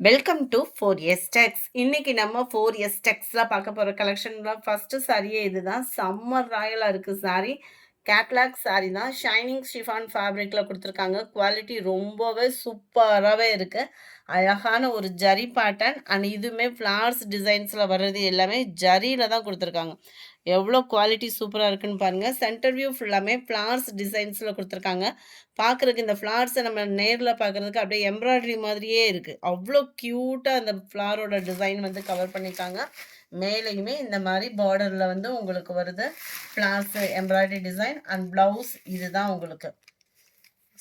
Welcome to 4S Techs. இன்னைக்கு நம்ம 4S Techsல பார்க்க போகிற கலெக்ஷன்ல ஃபஸ்ட்டு சாரியே இதுதான். செம்ம ராயலாக இருக்குது சாரி. கேட்லாக் சாரி தான். ஷைனிங் ஷிஃபான் ஃபேப்ரிக்கில் கொடுத்துருக்காங்க. குவாலிட்டி ரொம்பவே சூப்பராகவே இருக்குது. அழகான ஒரு ஜரி பேட்டர்ன் அண்ட் இதுவுமே ஃப்ளார்ஸ் டிசைன்ஸில் வர்றது எல்லாமே ஜரியில் தான் கொடுத்துருக்காங்க. எவ்வளோ குவாலிட்டி சூப்பராக இருக்குன்னு பாருங்கள். சென்டர் வியூ ஃபுல்லாமே ஃப்ளார்ஸ் டிசைன்ஸில் கொடுத்துருக்காங்க. பார்க்குறதுக்கு இந்த ஃப்ளார்ஸை நம்ம நேரில் பார்க்குறதுக்கு அப்படியே எம்ப்ராய்டரி மாதிரியே இருக்குது. அவ்வளோ க்யூட்டாக அந்த ஃப்ளாரோட டிசைன் வந்து கவர் பண்ணியிருக்காங்க. மேலேயுமே இந்த மாதிரி பார்டரில் வந்து உங்களுக்கு வருது flowers embroidery design and blouse இதுதான் உங்களுக்கு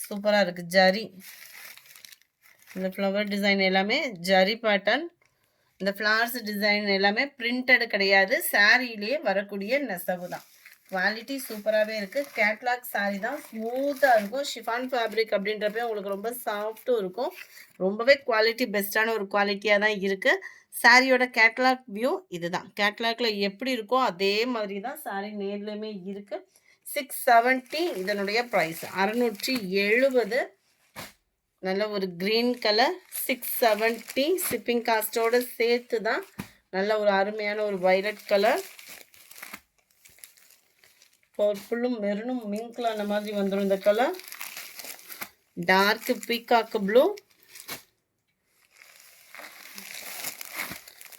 சூப்பராக இருக்குது. ஜரி இந்த ஃப்ளவர் டிசைன் எல்லாமே ஜரி பேட்டர்ன். இந்த ஃப்ளார்ஸ் டிசைன் எல்லாமே பிரிண்டட் கிடையாது, சாரியிலேயே வரக்கூடிய நெசவு தான். குவாலிட்டி சூப்பராகவே இருக்குது. கேட்லாக் சாரி தான், ஸ்மூத்தாக இருக்கும். ஷிஃபான் ஃபேப்ரிக் அப்படின்றப்ப உங்களுக்கு ரொம்ப சாஃப்ட்டும் இருக்கும். ரொம்பவே குவாலிட்டி பெஸ்ட்டான ஒரு குவாலிட்டியாக தான் இருக்குது. சாரியோட கேட்லாக் வியூ இதுதான். கேட்லாக்ல எப்படி இருக்கோ அதே மாதிரி தான் சாரி நேர்லையுமே இருக்குது. 670 இதனுடைய ப்ரைஸ். 670. நல்ல ஒரு க்ரீன் கலர். 670 ஷிப்பிங் காஸ்ட்டோடு சேர்த்து தான். நல்ல ஒரு அருமையான ஒரு வைலட் கலர். பர்பிளும் மெரூனும் மிங்க்ல அந்த மாதிரி வந்துடும் இந்த colour. Dark peacock blue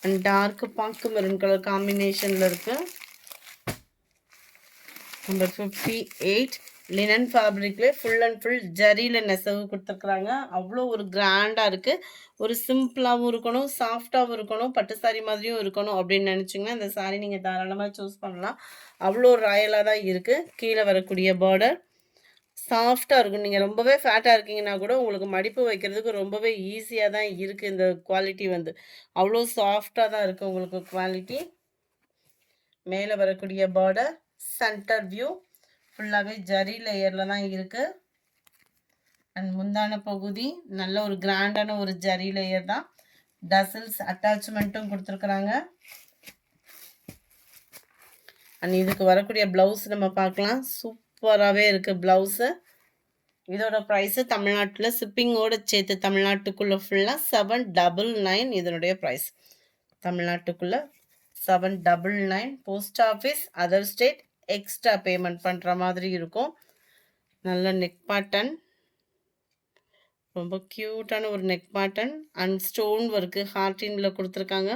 and dark பாக்கு மெரூன் கலர் காம்பினேஷனில் இருக்கு. நம்பர் 58 லினன் ஃபேப்ரிக்லேயே ஃபுல் அண்ட் ஃபுல் ஜரியில் நெசவு கொடுத்துருக்குறாங்க. அவ்வளோ ஒரு கிராண்டாக இருக்குது. ஒரு சிம்பிளாகவும் இருக்கணும், சாஃப்டாகவும் இருக்கணும், பட்டு சாரி மாதிரியும் இருக்கணும் அப்படின்னு நினச்சிங்கன்னா இந்த சாரீ நீங்கள் தாராளமாக சூஸ் பண்ணலாம். அவ்வளோ ராயலாக தான் இருக்குது. கீழே வரக்கூடிய பார்டர் சாஃப்டாக இருக்கும். நீங்கள் ரொம்பவே ஃபேட்டாக இருக்கீங்கன்னா கூட உங்களுக்கு மடிப்பு வைக்கிறதுக்கு ரொம்பவே ஈஸியாக தான் இருக்குது. இந்த குவாலிட்டி வந்து அவ்வளோ சாஃப்டாக தான் இருக்குது உங்களுக்கு குவாலிட்டி. மேலே வரக்கூடிய பார்டர் சென்டர் வியூ ஃபுல்லாகவே ஜரி லேயரில் தான் இருக்குது. அண்ட் முந்தான பகுதி நல்ல ஒரு கிராண்டான ஒரு ஜரி லேயர் தான். டசல்ஸ் அட்டாச்மெண்ட்டும் கொடுத்துருக்குறாங்க. அண்ட் இதுக்கு வரக்கூடிய ப்ளவுஸ் நம்ம பார்க்கலாம். சூப்பராகவே இருக்குது ப்ளவுஸு. இதோட ப்ரைஸு தமிழ்நாட்டில் ஷிப்பிங்கோடு சேர்த்து தமிழ்நாட்டுக்குள்ளே ஃபுல்லாக 799 இதனுடைய ப்ரைஸ். தமிழ்நாட்டுக்குள்ளே 799. Post office other state extra payment பண்ணுற மாதிரி இருக்கும். நல்ல நெக் பேட்டர்ன், ரொம்ப க்யூட்டான ஒரு neck pattern and stone work ஹார்டினில் கொடுத்துருக்காங்க.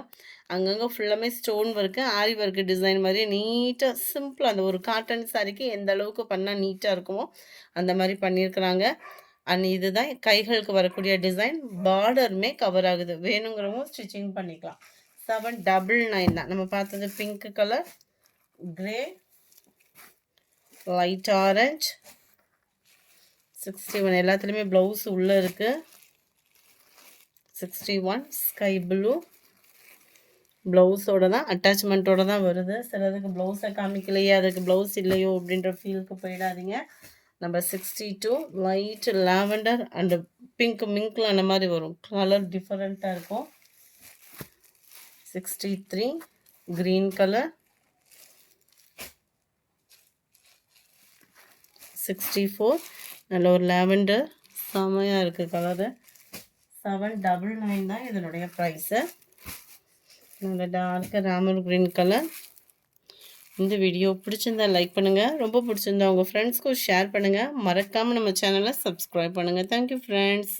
அங்கங்கே ஃபுல்லாமே stone work, aari work design மாதிரி நீட்டாக சிம்பிளாக அந்த ஒரு காட்டன் சாரிக்கு எந்த அளவுக்கு பண்ணால் நீட்டாக இருக்குமோ அந்த மாதிரி பண்ணியிருக்கிறாங்க. அண்ட் இதுதான் கைகளுக்கு வரக்கூடிய டிசைன். பார்டருமே கவர் ஆகுது. வேணுங்கிறவங்க ஸ்டிச்சிங் பண்ணிக்கலாம். 799 தான். நம்ம பார்த்தது pink colour, grey, light orange, 61 எல்லாத்துலேயுமே ப்ளவுஸ் உள்ளே இருக்குது. 61 ஸ்கை ப்ளூ ப்ளவுஸோடு தான் அட்டாச்மெண்ட்டோடு தான் வருது. சிலதுக்கு ப்ளவுஸை காமிக்கலையே அதுக்கு ப்ளவுஸ் இல்லையோ அப்படின்ற ஃபீலுக்கு போயிடாதீங்க. Number 62 light lavender and pink மிங்க்ல அந்த மாதிரி வரும். கலர் டிஃப்ரெண்ட்டாக இருக்கும். 63 க்ரீன் கலர். 64 நல்ல ஒரு லாவெண்டர் செமையாக இருக்குது கலரு. 799 தான் இதனுடைய ப்ரைஸு. நல்ல டார்க்கு ராமர் க்ரீன் கலர். இந்த வீடியோ பிடிச்சிருந்தா லைக் பண்ணுங்கள். ரொம்ப பிடிச்சிருந்தா உங்கள் ஃப்ரெண்ட்ஸ்க்கும் ஷேர் பண்ணுங்கள். மறக்காமல் நம்ம சேனலை சப்ஸ்கிரைப் பண்ணுங்கள். Thank you friends.